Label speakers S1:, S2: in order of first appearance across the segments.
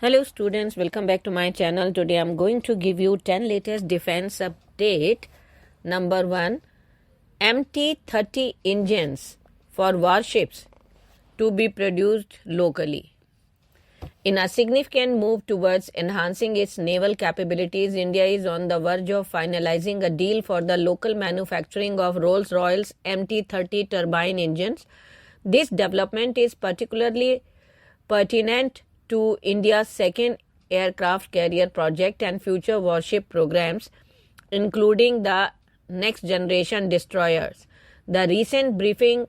S1: Hello students, welcome back to my channel. Today I'm going to give you 10 latest defense update. Number 1, MT-30 engines for warships to be produced locally. In a significant move towards enhancing its naval capabilities, India is on the verge of finalizing a deal for the local manufacturing of Rolls-Royce MT-30 turbine engines. This development is particularly pertinent to India's second aircraft carrier project and future warship programs, including the next generation destroyers. The recent briefing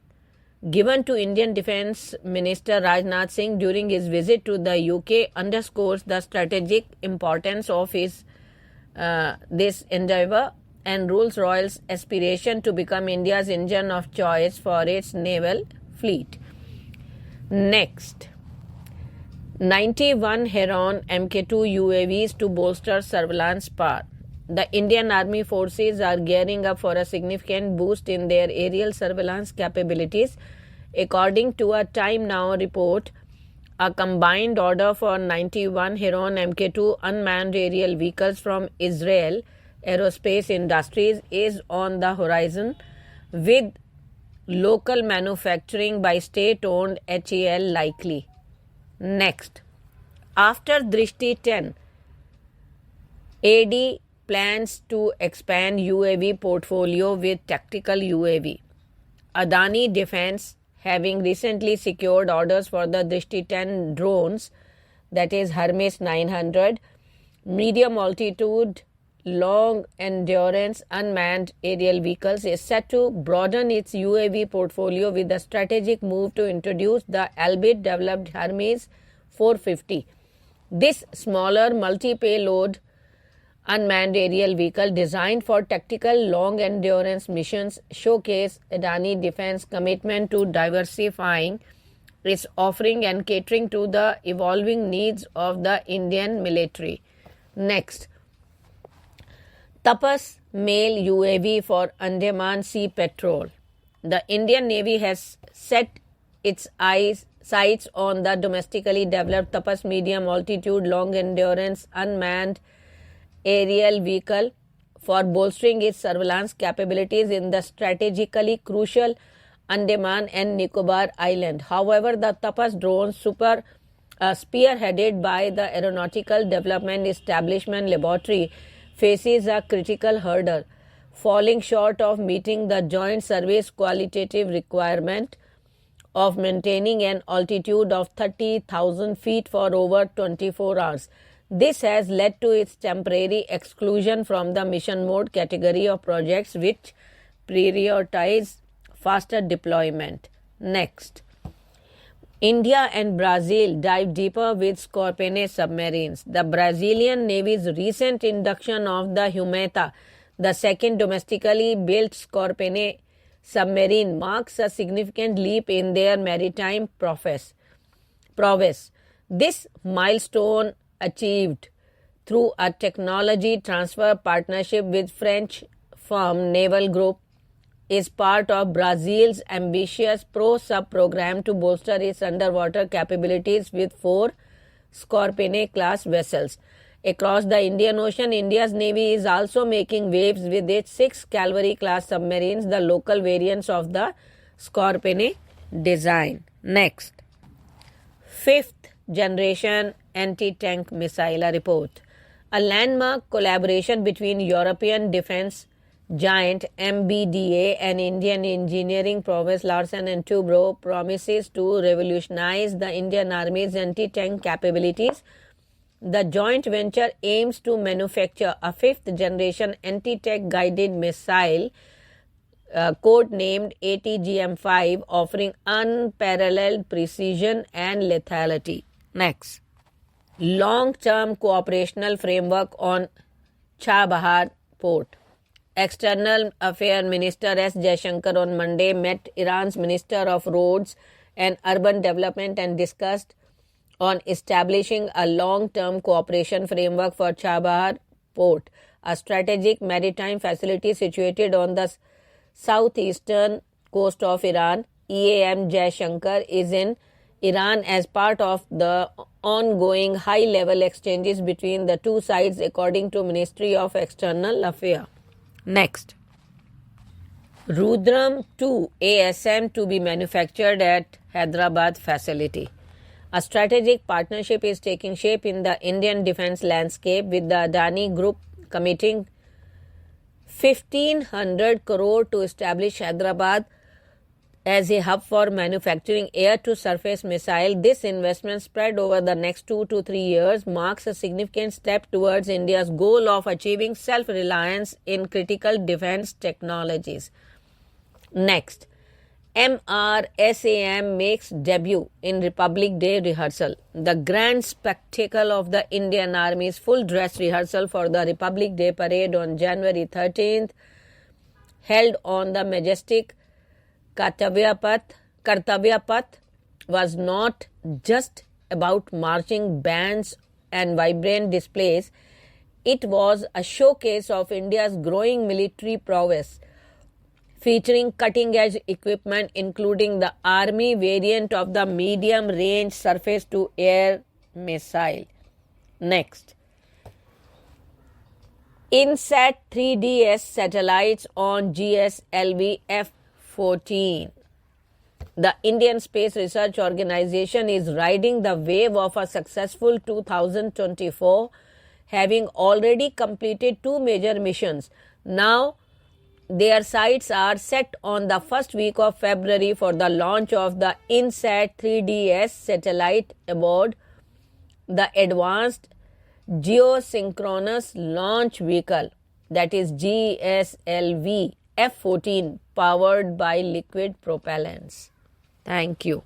S1: given to Indian Defence Minister Rajnath Singh during his visit to the UK underscores the strategic importance of this endeavour and Rolls-Royce's aspiration to become India's engine of choice for its naval fleet. Next, 91 Heron Mk2 UAVs to bolster surveillance power. The Indian Army forces are gearing up for a significant boost in their aerial surveillance capabilities. According to a Time Now report, a combined order for 91 Heron Mk2 unmanned aerial vehicles from Israel Aerospace Industries is on the horizon, with local manufacturing by state-owned HAL likely. Next, after Drishti 10, AD plans to expand UAV portfolio with tactical UAV. Adani Defence, having recently secured orders for the Drishti 10 drones, that is Hermes 900, medium altitude, long endurance unmanned aerial vehicles, is set to broaden its UAV portfolio with a strategic move to introduce the albeit developed Hermes 450. This smaller multi-payload unmanned aerial vehicle designed for tactical long endurance missions showcase Adani Defence commitment to diversifying its offering and catering to the evolving needs of the Indian military. Next, Tapas Mail UAV for Andeman Sea Patrol. The Indian Navy has set its sights on the domestically developed Tapas medium altitude long endurance unmanned aerial vehicle for bolstering its surveillance capabilities in the strategically crucial Andaman and Nicobar Island. However, the Tapas drones spearheaded by the Aeronautical Development Establishment Laboratory faces a critical hurdle, falling short of meeting the Joint Service qualitative requirement of maintaining an altitude of 30,000 feet for over 24 hours. This has led to its temporary exclusion from the mission mode category of projects which prioritize faster deployment. Next, India and Brazil dive deeper with Scorpene Submarines. The Brazilian Navy's recent induction of the Humeta, the second domestically built Scorpene submarine, marks a significant leap in their maritime prowess. This milestone, achieved through a technology transfer partnership with French firm Naval Group, is part of Brazil's ambitious Pro-Sub program to bolster its underwater capabilities with 4 Scorpene-class vessels. Across the Indian Ocean, India's Navy is also making waves with its 6 Cavalry-class submarines, the local variants of the Scorpene design. Next, 5th generation anti-tank missile report. A landmark collaboration between European defense giant MBDA and Indian engineering prowess Larsen & Toubro promises to revolutionize the Indian Army's anti-tank capabilities. The joint venture aims to manufacture a 5th generation anti-tank guided missile code-named ATGM-5, offering unparalleled precision and lethality. Next, long-term cooperational framework on Chabahar Port. External Affairs Minister S. Jaishankar on Monday met Iran's Minister of Roads and Urban Development and discussed on establishing a long-term cooperation framework for Chabahar Port, a strategic maritime facility situated on the southeastern coast of Iran. EAM Jaishankar is in Iran as part of the ongoing high-level exchanges between the two sides, according to Ministry of External Affairs. Next. Rudram 2 ASM to be manufactured at Hyderabad Facility. A strategic partnership is taking shape in the Indian defense landscape, with the Adani Group committing 1,500 crore to establish Hyderabad as a hub for manufacturing air-to-surface missile. This investment, spread over the next 2 to 3 years, marks a significant step towards India's goal of achieving self-reliance in critical defense technologies. Next, MRSAM makes debut in Republic Day Rehearsal. The grand spectacle of the Indian Army's full-dress rehearsal for the Republic Day Parade on January 13th, held on the majestic Kartavya Path, was not just about marching bands and vibrant displays. It was a showcase of India's growing military prowess, featuring cutting-edge equipment including the Army variant of the medium-range surface-to-air missile. Next. INSAT 3DS satellites on GSLV F-14. The Indian Space Research Organization is riding the wave of a successful 2024, having already completed 2 major missions. Now, their sights are set on the first week of February for the launch of the INSAT 3DS satellite aboard the Advanced Geosynchronous Launch Vehicle, that is GSLV F-14, powered by liquid propellants. Thank you.